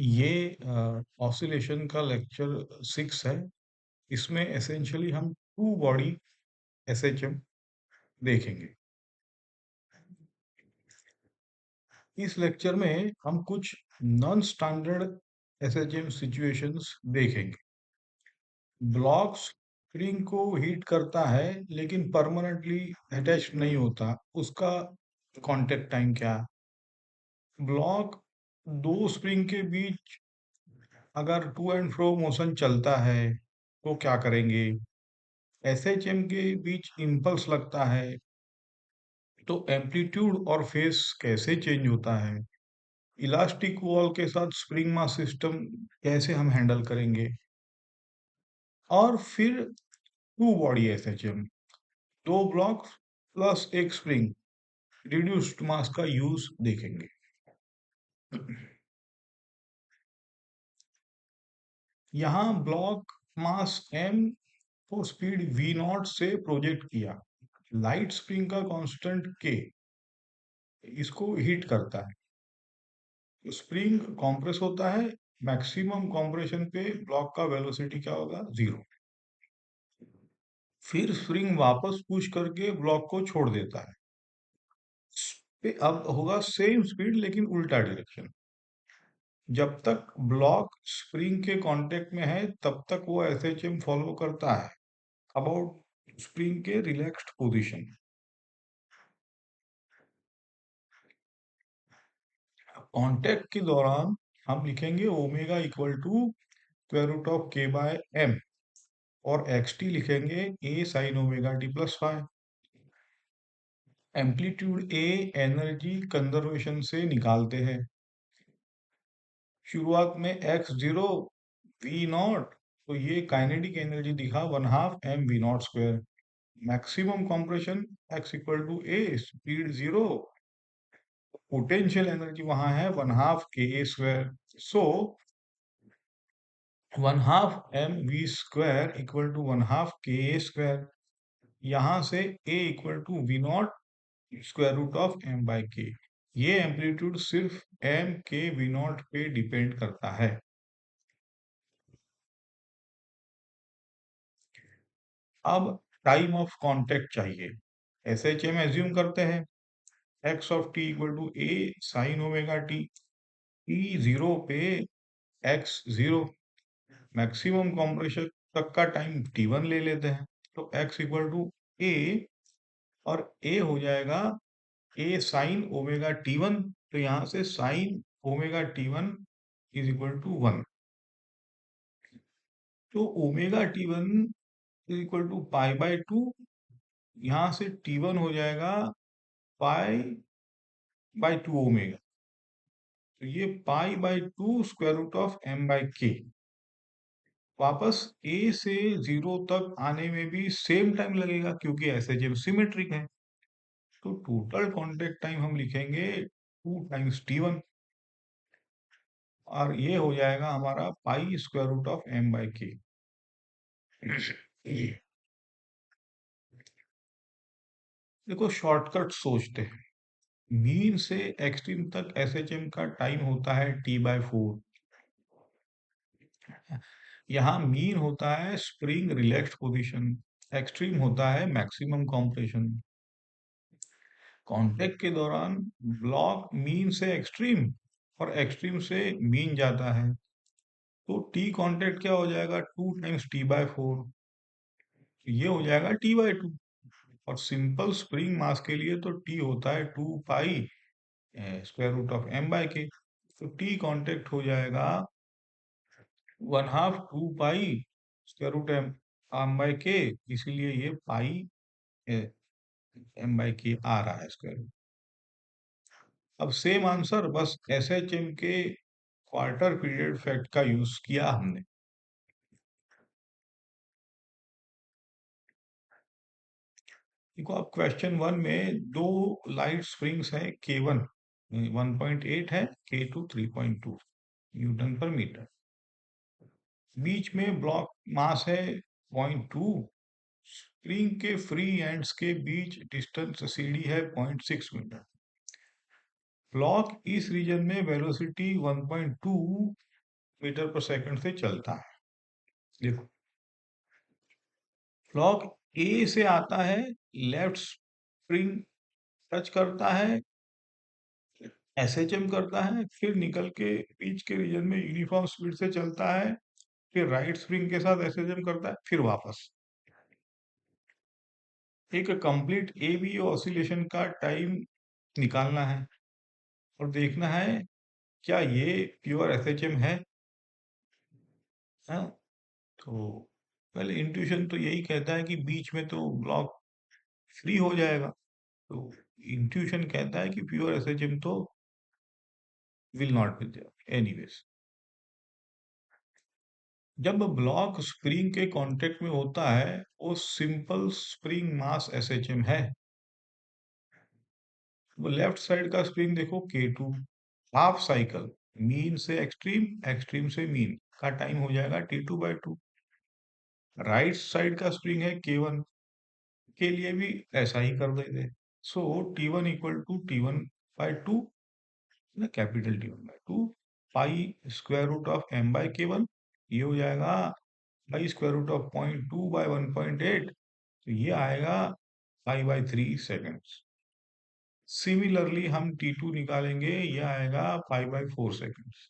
ये ऑसिलेशन का लेक्चर 6 है। इसमें एसेंशियली हम टू बॉडी एसएचएम देखेंगे। इस लेक्चर में हम कुछ नॉन स्टैंडर्ड एसएचएम सिचुएशंस देखेंगे। ब्लॉक स्प्रिंग को हीट करता है लेकिन परमानेंटली अटैच नहीं होता, उसका कांटेक्ट टाइम क्या है? ब्लॉक दो स्प्रिंग के बीच अगर टू एंड फ्रो मोशन चलता है तो क्या करेंगे? एसएचएम के बीच इम्पल्स लगता है तो एम्पलीट्यूड और फेस कैसे चेंज होता है? इलास्टिक वॉल के साथ स्प्रिंग मास सिस्टम कैसे हम हैंडल करेंगे? और फिर टू बॉडी एसएचएम, दो ब्लॉक प्लस एक स्प्रिंग, रिड्यूस्ड मास का यूज देखेंगे। यहाँ ब्लॉक मास m को स्पीड v नॉट से प्रोजेक्ट किया, लाइट स्प्रिंग का कांस्टेंट k इसको हीट करता है, स्प्रिंग कॉम्प्रेस होता है, मैक्सिमम कॉम्प्रेशन पे ब्लॉक का वेलोसिटी क्या होगा? 0। फिर स्प्रिंग वापस पुश करके ब्लॉक को छोड़ देता है। पे अब होगा सेम स्पीड लेकिन उल्टा डायरेक्शन। जब तक ब्लॉक स्प्रिंग के कांटेक्ट में है तब तक वो एसएचएम फॉलो करता है अबाउट स्प्रिंग के रिलैक्स्ड पोजीशन। कांटेक्ट के दौरान हम लिखेंगे omega equal to square root of k by m और एक्स टी लिखेंगे a sine omega t plus five. Amplitude A energy conservation से निकालते हैं। शुरुआत में एक्स जीरो वी नॉट, तो ये काइनेटिक एनर्जी दिखा one half m v naught square. Maximum compression x equal to A, speed 0, potential energy वहां है one half k A square. So one half m v square equal to one half k A square. यहां से A equal to v naught square root of m by k. ये amplitude सिर्फ M के we not पे depend करता है। अब time of contact चाहिए। एस एच एम एज्यूम करते हैं x of t equal to a sine omega t, t 0 पे एक्स 0, मैक्सिमम कंप्रेशन तक का टाइम t1 ले लेते हैं, तो x इक्वल टू ए, और a हो जाएगा a साइन ओमेगा t1, तो यहां से sine omega t1 is equal to 1। तो omega t1 is equal to pi by 2, यहां से t1 हो जाएगा पाई बाय 2 ओमेगा, तो ये pi by 2 square root of m by k। वापस a से 0 तक आने में भी सेम टाइम लगेगा क्योंकि ऐसे जब सिमेट्रिक है, तो टोटल कांटेक्ट टाइम हम लिखेंगे 2 टाइम्स t1, और ये हो जाएगा हमारा pi square root of m by k. देखो शॉर्टकट सोचते हैं। मीन से एक्सट्रीम तक एसएचएम का टाइम होता है t/4। यहाँ मीन होता है स्प्रिंग रिलैक्स्ड पोजीशन, एक्सट्रीम होता है मैक्सिमम कॉम्प्रेशन। कांटेक्ट के दौरान ब्लॉक मीन से एक्सट्रीम और एक्सट्रीम से मीन जाता है, तो टी कांटेक्ट क्या हो जाएगा? 2 टाइम्स t/4, ये हो जाएगा t/2। और सिंपल स्प्रिंग मास के लिए तो टी होता है 2 pi square root of m by k, तो टी कांटेक्ट हो जाएगा one half 2 pi square root m by k, इसीलिए ये पाई m बाय के आ रहा है स्क्वायर। अब सेम आंसर, बस एस एच एम के क्वार्टर पीरियड फैक्ट का यूज किया हमने। देखो अब क्वेश्चन 1 में दो लाइट स्प्रिंग्स है K1 1.8 है, K2 3.2 न्यूटन पर मीटर। बीच में ब्लॉक मास है 0.2, स्प्रिंग के फ्री एंड्स के बीच डिस्टेंस CD है 0.6 मीटर। ब्लॉक इस रीजन में वेलोसिटी 1.2 मीटर पर सेकंड से चलता है। देखो, ब्लॉक ए से आता है, लेफ्ट स्प्रिंग टच करता है, एसएचएम करता है, फिर निकल के बीच के रीजन में यूनिफॉर्म स्पीड से चलता है, फिर राइट स्प्रिंग के साथ एसएचएम करता है, फिर वापस। एक कंप्लीट ए बी ऑसिलेशन का टाइम निकालना है और देखना है क्या ये प्योर एसएचएम है। हाँ, तो पहले इंट्यूशन तो यही कहता है कि बीच में तो ब्लॉक फ्री हो जाएगा, तो इंट्यूशन कहता है कि प्योर एसएचएम तो will not be there anyways. जब ब्लॉक स्प्रिंग के कांटेक्ट में होता है वो सिंपल स्प्रिंग मास एसएचएम है। वो लेफ्ट साइड का स्प्रिंग देखो K2, हाफ साइकिल मीन से एक्सट्रीम, एक्सट्रीम से मीन का टाइम हो जाएगा T2/2। राइट साइड का स्प्रिंग है K1, के लिए भी ऐसा ही कर देते। सो T1 इक्वल टू T1/2, ना capital T1/2 pi square root of M/K1, ये हो जाएगा पाई स्क्वायर रूट ऑफ 0.2/1.8, तो ये आएगा पाई/3 सेकेंड्स। सिमिलरली हम T2 निकालेंगे, ये आएगा पाई/4 सेकेंड्स।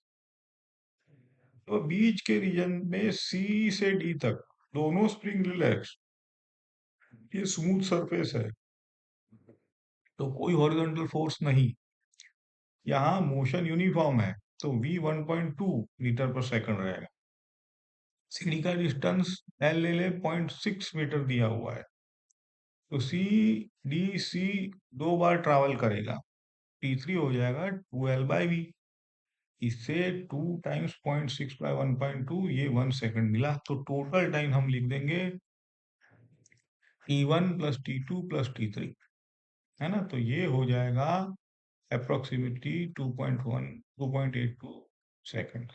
तो बीच के रीजन में C से D तक दोनों स्प्रिंग रिलैक्स, ये स्मूथ सरफेस है, तो कोई हॉरिजॉन्टल फोर्स नहीं, यहाँ मोशन यूनिफॉर्म है, तो V 1.2 मीटर पर सेकंड रहेगा। सीढ़ी का डिस्टेंस L ले ले 0.6 मीटर दिया हुआ है, तो C दो बार ट्रैवल करेगा, T3 हो जाएगा 2L/V। इससे 2 टाइम्स 0.6/1.2, ये 1 सेकंड मिला, तो टोटल टाइम हम लिख देंगे T1 plus T2 plus T3, है ना, तो ये हो जाएगा अप्रोक्सीमेटली 2.82 सेकंड।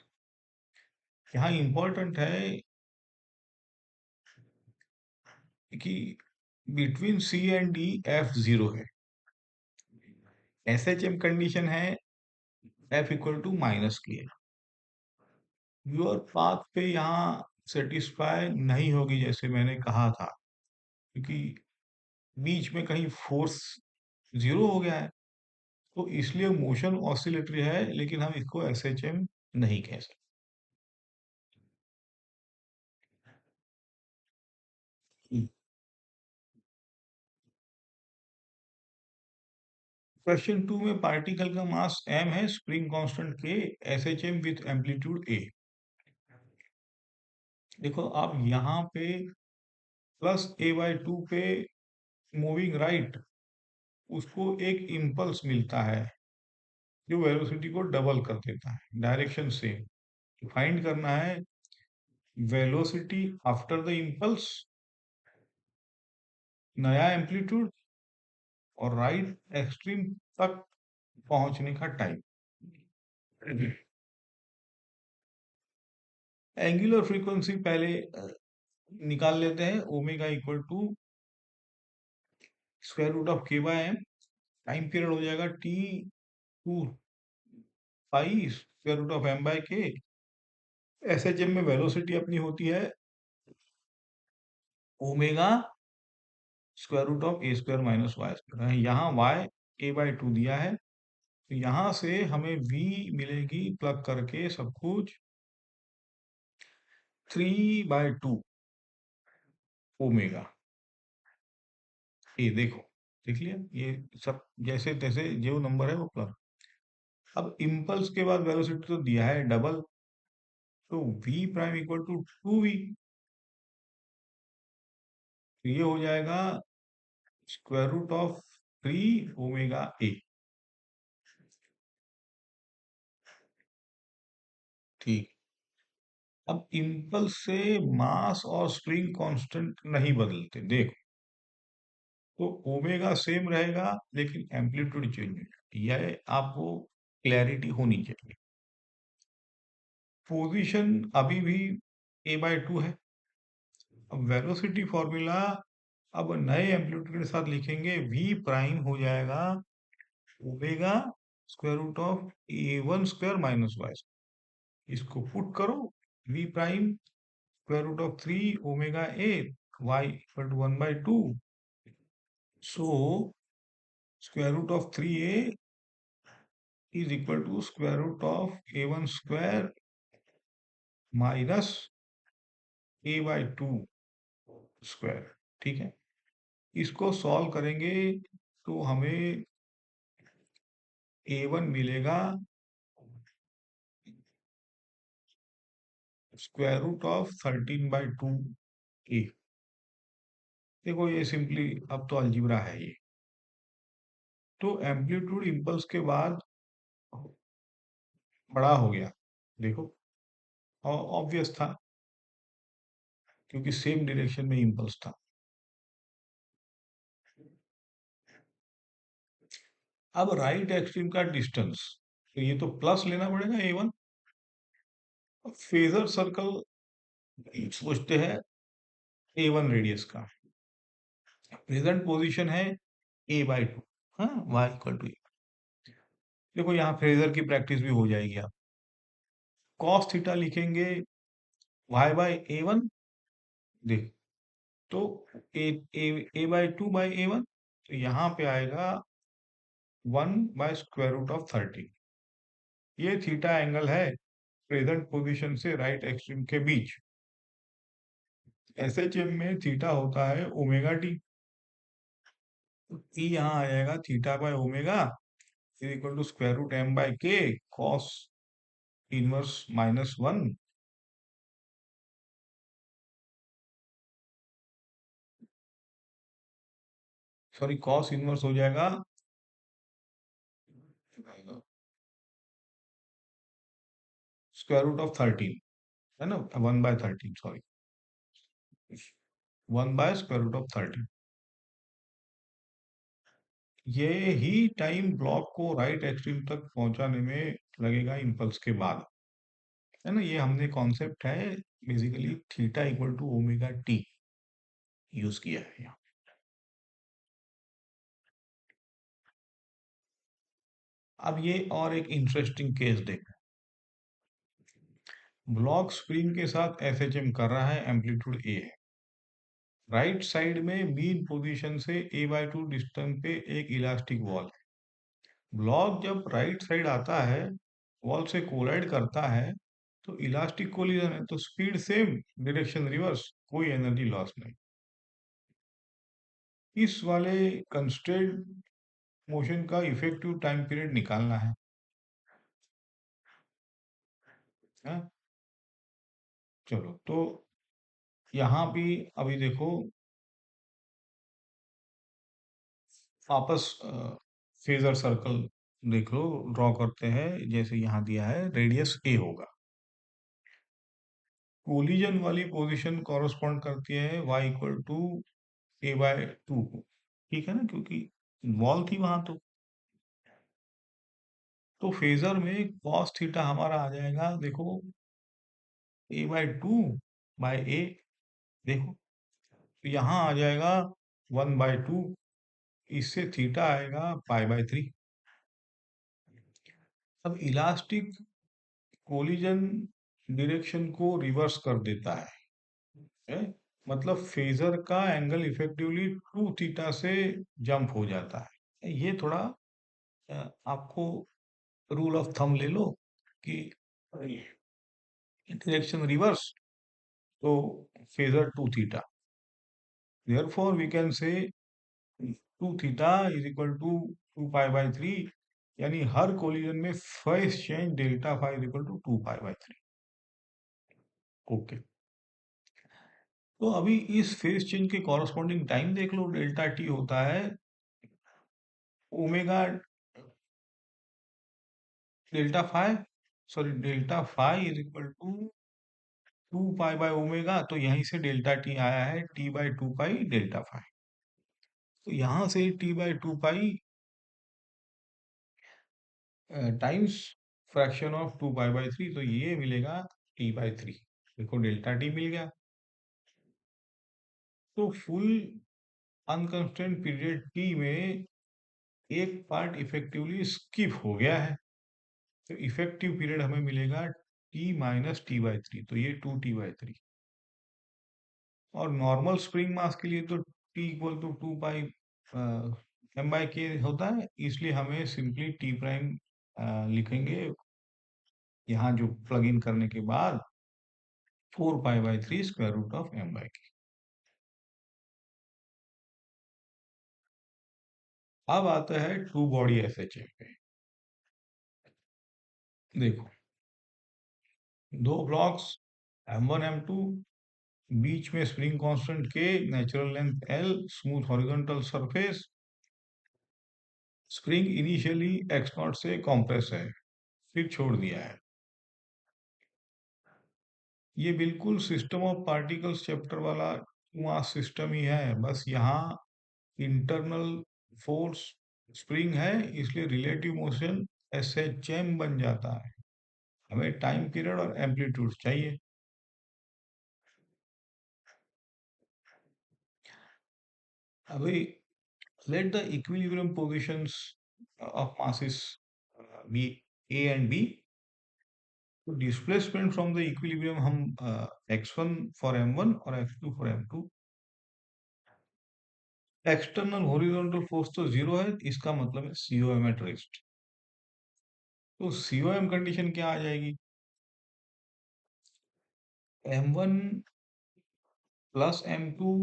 यहाँ इंपॉर्टेंट है कि between C and D F0 है, SHM कंडीशन है F इक्वल टू माइनस की है। व्यूअर पाथ पे यहाँ सेटिस्फाई नहीं होगी जैसे मैंने कहा था, क्योंकि बीच में कहीं फोर्स जीरो हो गया है, तो इसलिए मोशन ऑसिलेटरी है, लेकिन हम इसको एसएचएम नहीं कह सकते। क्वेश्चन 2 में पार्टिकल का मास m है, spring constant k, SHM with amplitude a। देखो आप यहाँ पे प्लस a/2 पे मूविंग राइट, उसको एक इम्पल्स मिलता है जो वेलोसिटी को डबल कर देता है, डायरेक्शन सेम। फाइंड करना है वेलोसिटी आफ्टर द इम्पल्स, नया एम्पलीट्यूड और राइट एक्सट्रीम तक पहुंचने का टाइम। एंगुलर फ्रीक्वेंसी पहले निकाल लेते हैं, omega equal to square root of k/m, time period हो जाएगा T2 pi square root of m/k। SHM में वेलोसिटी अपनी होती है omega square root of a² - y², यहाँ y a/2 दिया है, तो यहाँ से हमें v मिलेगी प्लग करके सब कुछ 3/2 ओमेगा। ये देखो, देख लिया, ये सब जैसे तैसे जो नंबर है वो प्लग। अब इम्पल्स के बाद वेलोसिटी तो दिया है डबल, तो v prime equal to 2v, तो ये हो जाएगा square root of 3 omega a। ठीक, अब इम्पल्स से मास और स्प्रिंग कांस्टेंट नहीं बदलते, देखो, तो ओमेगा सेम रहेगा लेकिन एम्पलीट्यूड चेंज हो जाएगा, यह आपको क्लैरिटी होनी चाहिए। पोजीशन अभी भी a/2 है। अब वेलोसिटी फॉर्मूला अब नए एम्पलीट्यूड के साथ लिखेंगे, v प्राइम हो जाएगा omega square root of a1² - y²। इसको पुट करो, v prime square root of 3 omega a y equal to 1/2, so square root of 3a is equal to square root of a1 square minus a/2 square. ठीक है, इसको solve करेंगे तो हमें a1 मिलेगा square root of 13/2 a। देखो ये simply अब तो अलजेब्रा है ये। तो एम्पलीट्यूड इम्पल्स के बाद बड़ा हो गया, देखो, और ऑब्वियस था क्योंकि सेम डायरेक्शन में इम्पल्स था। अब राइट एक्सट्रीम का डिस्टेंस, तो ये तो प्लस लेना पड़ेगा a1। फेजर सर्कल सोचते हैं a1 रेडियस का, प्रेजेंट पोजीशन है a/2, हाँ, y इक्वल टू। देखो यहाँ फेजर की प्रैक्टिस भी हो जाएगी। आप cos थीटा लिखेंगे y/a1, देख, तो a/2/a1, तो यहाँ पे आएगा 1/√13। ये थीटा एंगल है प्रेजेंट पोजीशन से राइट एक्सट्रीम के बीच। एसएचएम में थीटा होता है ओमेगा टी, ई यहाँ आ जाएगा थीटा/ओमेगा is equal to square root m/k cos inverse -1। Sorry, cos inverse हो जाएगा स्क्वायर रूट ऑफ 13, है ना, 1/13, सॉरी, 1/√13। ये ही टाइम ब्लॉक को राइट एक्सट्रीम तक पहुंचाने में लगेगा इम्पल्स के बाद, है ना। ये हमने कॉन्सेप्ट है basically theta equal to omega T use किया है यहाँ। अब ये और एक इंटरेस्टिंग केस देखें। ब्लॉक स्प्रिंग के साथ एसएचएम कर रहा है, एम्पलीट्यूड ए है, राइट साइड में मीन पोजीशन से a/2 डिस्टेंस पे एक इलास्टिक वॉल है। ब्लॉक जब राइट साइड आता है, वॉल से कोलाइड करता है, तो इलास्टिक कोलिजन है, तो स्पीड सेम, डायरेक्शन रिवर्स, कोई एनर्जी लॉस नहीं। इस वाले कंस्ट्रेंट मोशन का इफेक्टिव टाइम पीरियड निकालना है, हाँ? चलो, तो यहाँ भी अभी देखो वापस फेजर सर्कल देख लो, ड्रॉ करते हैं। जैसे यहाँ दिया है रेडियस ए होगा, कोलिजन वाली पोजीशन कॉरस्पॉन्ड करती है y इक्वल टू a/2 को, ठीक है ना, क्योंकि वॉल थी वहां। तो फेजर में cos थीटा हमारा आ जाएगा, देखो, a/2/a, देखो, तो यहाँ आ जाएगा 1/2, इससे थीटा आएगा π/3। अब इलास्टिक कोलिजन डायरेक्शन को रिवर्स कर देता है? मतलब फेजर का एंगल इफेक्टिवली 2 थीटा से जंप हो जाता है। ये थोड़ा आपको रूल ऑफ थंब ले लो कि डायरेक्शन रिवर्स, तो phasor 2 theta, therefore we can say 2 theta is equal to 2π/3, यानी हर कोलिजन में phase change delta phi is equal to 2π/3। Okay, तो अभी इस फेज चेंज के कॉरस्पॉन्डिंग टाइम देख लो, डेल्टा टी होता है omega delta phi, sorry, delta phi is equal to 2π/ओमेगा, तो यहीं से डेल्टा टी आया है t/2π डेल्टा फाइ। तो यहां से t/2π टाइम्स फ्रैक्शन ऑफ 2π/3, तो ये मिलेगा t/3। देखो डेल्टा टी मिल गया। तो फुल अनकंस्ट्रेंट पीरियड टी में एक पार्ट इफेक्टिवली स्किप हो गया है, तो इफेक्टिव पीरियड हमें मिलेगा T minus T by three, तो ये 2t/3। और नॉर्मल स्प्रिंग मास के लिए तो T equal to 2 pi m/k होता है, इसलिए हमें सिंपली टी प्राइम लिखेंगे यहाँ जो प्लग इन करने के बाद 4 पाई/3 स्क्वायर रूट ऑफ m/k। अब आता है टू बॉडी एसएचएम पे। देखो, दो ब्लॉक्स m1 m2, बीच में spring constant k, natural length l, smooth horizontal surface. Spring initially x not से कॉम्प्रेस है, फिर छोड़ दिया है। ये बिल्कुल सिस्टम ऑफ पार्टिकल्स चैप्टर वाला मास सिस्टम ही है, बस यहाँ इंटरनल फोर्स स्प्रिंग है, इसलिए रिलेटिव मोशन एसएचएम बन जाता है। हमें टाइम पीरियड और एम्पलीट्यूड चाहिए। अभी let the equilibrium positions of masses be A and B. तो डिस्प्लेसमेंट फ्रॉम द इक्विलिब्रियम हम x1 फॉर m1 और x2 for m2। External horizontal force तो जीरो है, इसका मतलब है COM एट रेस्ट। तो COM कंडीशन क्या आ जाएगी? m1 plus m2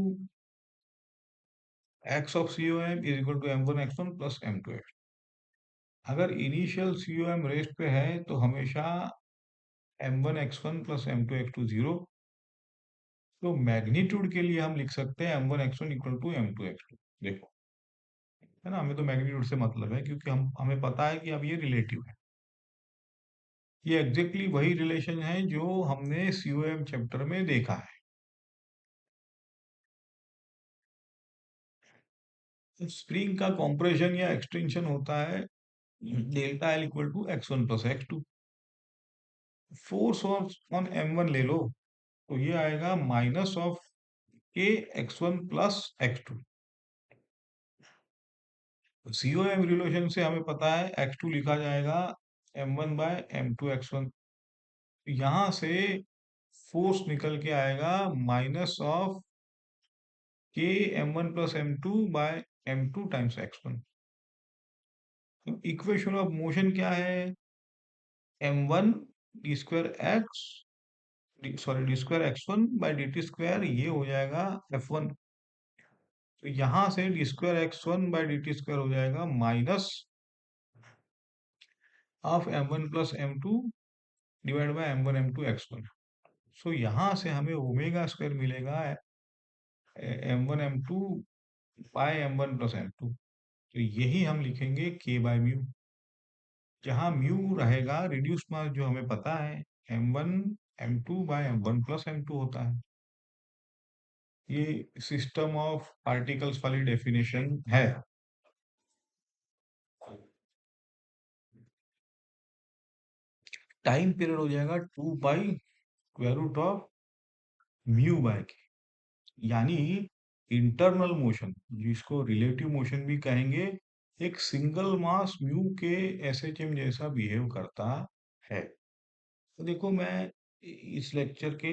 x of COM is equal to m1 x1 plus m2 x। अगर इनिशियल COM रेस्ट पे है तो हमेशा m1 x1 plus m2 x2 zero. तो मैग्नीट्यूड के लिए हम लिख सकते हैं m1 x1 equal to m2 x2। देखो, है ना, हमें तो मैग्नीट्यूड से मतलब है क्योंकि हमें पता है कि अब ये रिलेटिव है। ये एग्जैक्टली वही रिलेशन है जो हमने COM चैप्टर में देखा है। स्प्रिंग का कॉम्प्रेशन या एक्सटेंशन होता है delta L equal to x1 plus x2। Force on m1 ले लो, तो ये आएगा minus of k x1 plus x2। COM relation से हमें पता है x2 लिखा जाएगा m1 बाय m2 x1। यहां से फोर्स निकल के आएगा minus of k m1 plus m2 by m2 times x1। तो इक्वेशन ऑफ मोशन क्या है? m1 D square X, sorry D square x1 by dt square, ये हो जाएगा f1। तो यहां से D square x1 by dt square हो जाएगा minus of m1 plus m2 divide by m1 m2 x1। So यहाँ से हमें ओमेगा स्क्वायर मिलेगा m1 m2 by m1 plus m2। तो यही हम लिखेंगे k बाय म्यू, जहाँ म्यू रहेगा रिड्यूस मास जो हमें पता है m1 m2 by m1 plus m2 होता है। ये सिस्टम ऑफ पार्टिकल्स वाली डेफिनेशन है। टाइम पीरियड हो जाएगा 2 pi square root of mu by k, यानी इंटरनल मोशन जिसको रिलेटिव मोशन भी कहेंगे, एक सिंगल मास म्यू के एसएचएम जैसा बिहेव करता है। तो देखो, मैं इस लेक्चर के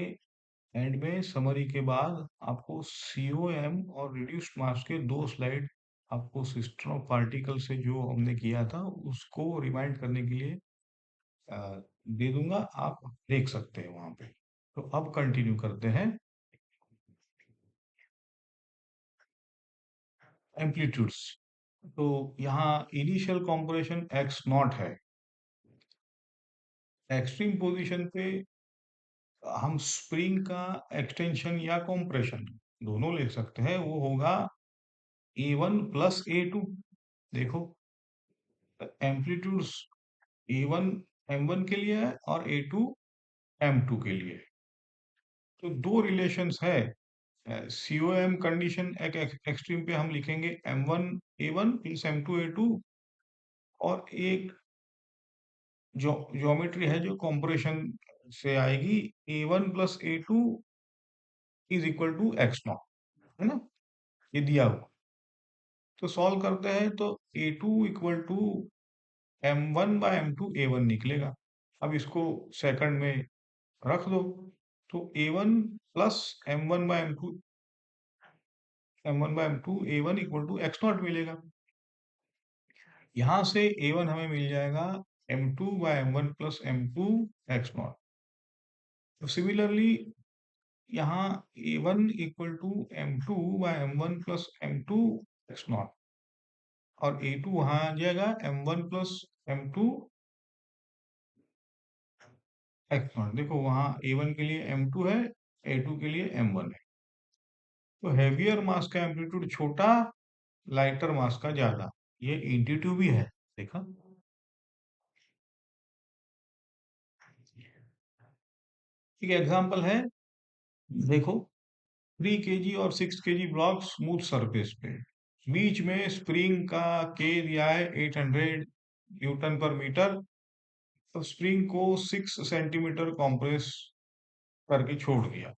एंड में समरी के बाद आपको COM और रिड्यूस्ड मास के दो स्लाइड आपको सिस्टम ऑफ पार्टिकल से जो हमने किया था उसको रिमाइंड करने के लिए दे दूंगा, आप देख सकते हैं वहां पे। तो अब कंटिन्यू करते हैं एम्पलीट्यूड्स। तो यहाँ इनिशियल कॉम्प्रेशन x नॉट है। एक्सट्रीम पोजीशन पे हम स्प्रिंग का एक्सटेंशन या कॉम्प्रेशन दोनों ले सकते हैं, वो होगा A1 प्लस A2। देखो, एम्पलीट्यूड्स A1 M1 के लिए है और A2 M2 के लिए। तो दो रिलेशंस है। COM कंडीशन एक एक्सट्रीम पे हम लिखेंगे M1 A1 plus M2 A2, और एक ज्योमेट्री है जो कॉम्प्रेशन से आएगी A1 plus A2 is equal to x naught, है ना, ये दिया हुआ। तो सॉल्व करते हैं तो A2 equal to M1 by M2 A1 निकलेगा। अब इसको सेकंड में रख दो, तो A1 plus M1 by M2, M1 by M2, A1 equal to X naught मिलेगा। यहाँ से A1 हमें मिल जाएगा M2 by M1 plus M2 X naught. तो सिमिलरली यहाँ A1 equal to M2 by M1 plus M2 X naught, और A2 वहाँ आ जाएगा M1 plus M2 X not. देखो वहाँ A1 के लिए M2 है, A2 के लिए M1 है। तो हेवियर मास का एम्पलीट्यूड छोटा, लाइटर मास का ज्यादा, ये इंट्यूटिव भी है, देखा। एक एग्जांपल है, देखो 3 kg और 6 kg ब्लॉक स्मूथ सरफेस पे, बीच में स्प्रिंग का के दिया है 800 न्यूटन पर मीटर। तो स्प्रिंग को 6 सेंटीमीटर कॉम्प्रेस करके छोड़ दिया।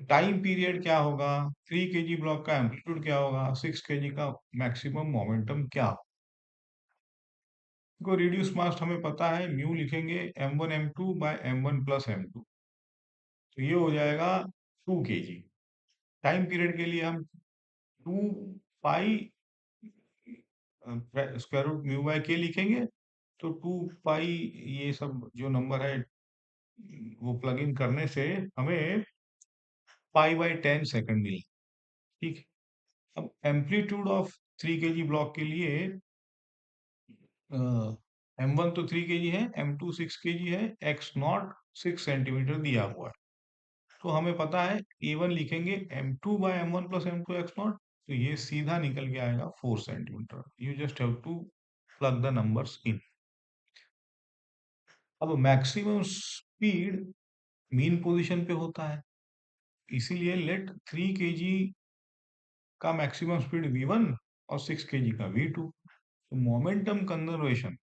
टाइम पीरियड क्या होगा, 3 kg ब्लॉक का एम्पलीट्यूड क्या होगा, 6 kg का मैक्सिमम मोमेंटम क्या होगा। को रिड्यूस मास हमें पता है, म्यू लिखेंगे M1 M2 by M1 plus M2, तो ये हो जाएगा 2 kg। टाइम पीरियड के लिए हम 2 pi square root mu by k लिखेंगे। तो 2 पाई, ये सब जो नंबर है वो प्लग इन करने से हमें पाई/10 सेकंड मिले, ठीक है। अब एम्पलीट्यूड ऑफ 3 kg ब्लॉक के लिए M1 तो 3 kg है, M2 6 kg है, एक्स नॉट 6 सेंटीमीटर दिया हुआ है। तो हमें पता है A1 लिखेंगे M2 by M1 plus M2 X naught, तो ये सीधा निकल के आएगा 4 centimetre. You just have to plug the numbers in. अब मैक्सिमम स्पीड मीन पोजीशन पे होता है, इसीलिए लेट 3 kg का मैक्सिमम स्पीड V1 और 6 kg का V2। तो मोमेंटम कंजर्वेशन,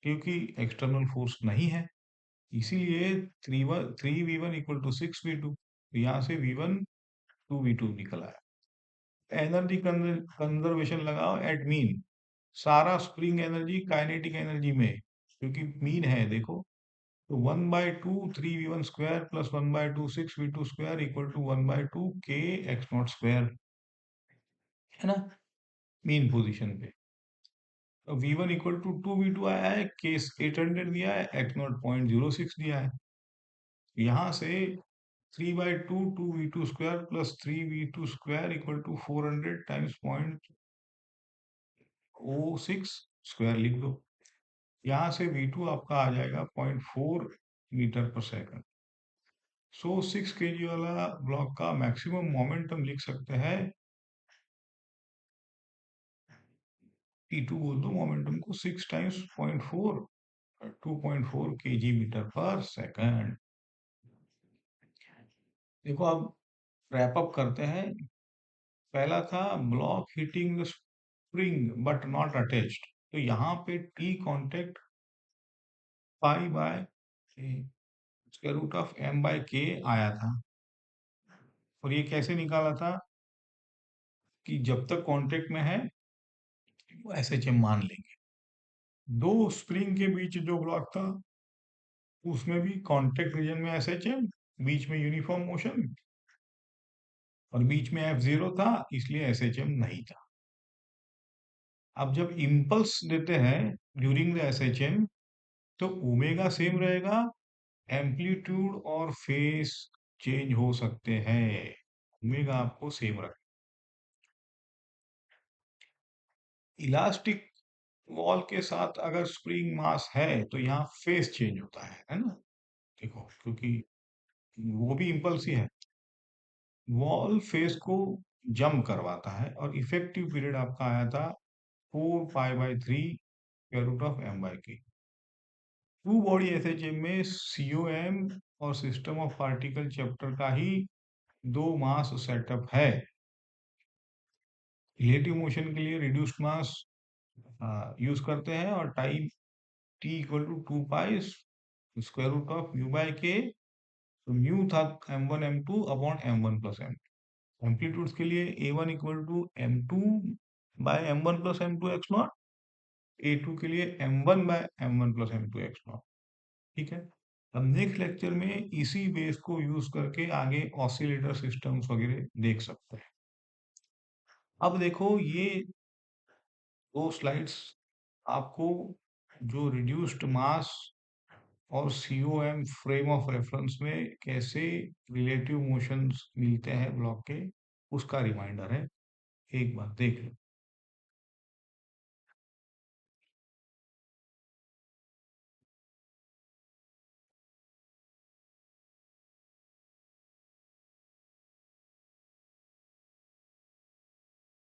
क्योंकि एक्सटर्नल फोर्स नहीं है, इसीलिए 3V1 इक्वल टू 6V2। तो यहाँ से V1 2V2 निकल आया। एनर्जी कंजर्वेशन लगाओ एट मीन, सारा स्प्रिंग एनर्जी काइनेटिक एनर्जी में, क्योंकि मीन है देखो। तो 1/2 3V1 square plus 1/2 6V2 square equal to 1/2 k x not square, है ना, मीन पोजीशन पे। तो V1 इक्वल टू 2V2 आया है, केस 800 दिया है, एक्स नॉट 0.06 दिया है। यहाँ से 3/2 2V2 square plus 3V2 square equal to 400 times 0.06 square लिख दो। यहाँ से V2 आपका आ जाएगा 0.4 मीटर पर सेकंड। सो 6 kg वाला ब्लॉक का मैक्सिमम मोमेंटम लिख सकते हैं, T2 बोल दो मोमेंटम को, 6 टाइम्स 0.4, 2.4 kg मीटर पर सेकंड। देखो अब रैप अप करते हैं। पहला था block hitting the spring but not attached, तो यहाँ पे T contact pi by square root of M by k आया था। और ये कैसे निकाला था कि जब तक कांटेक्ट में है वो SHM मान लेंगे। दो स्प्रिंग के बीच जो ब्लॉक था उसमें भी कांटेक्ट रीजन में SHM, बीच में यूनिफॉर्म मोशन, और बीच में F0 था, इसलिए SHM नहीं था। अब जब इम्पल्स देते हैं ड्यूरिंग द SHM, तो ओमेगा सेम रहेगा, एम्पलीट्यूड और फेस चेंज हो सकते हैं, ओमेगा आपको सेम रखें। इलास्टिक वॉल के साथ अगर स्प्रिंग मास है तो यहाँ फेस चेंज होता है ना, देखो, क्योंकि वो भी इम्पल्स ही है। वॉल फेस को जम करवाता है, और इफेक्टिव पीरियड आपका आया था 4 पाई/3 square root of M by k. Two body SHM में COM और सिस्टम ऑफ पार्टिकल चैप्टर का ही 2 मास सेटअप है। रिलेटिव मोशन के लिए रिड्यूस्ड मास यूज करते हैं, और time t equal to 2 pi square root of mu by k. तो म्यू था M1 M2 upon M1 plus M2। Amplitudes के लिए A1 equal to M2 by M1 plus M2 X naught, A2 के लिए M1 bye M1 plus M2 X not, ठीक है। अब next lecture में इसी बेस को यूज करके आगे ऑसिलेटर सिस्टम्स वगैरह देख सकते हैं। अब देखो ये दो स्लाइड्स आपको जो रिड्यूस्ड मास और सीओएम फ्रेम ऑफ रेफरेंस में कैसे रिलेटिव मोशंस मिलते हैं ब्लॉक के, उसका रिमाइंडर है। एक बार देख लो।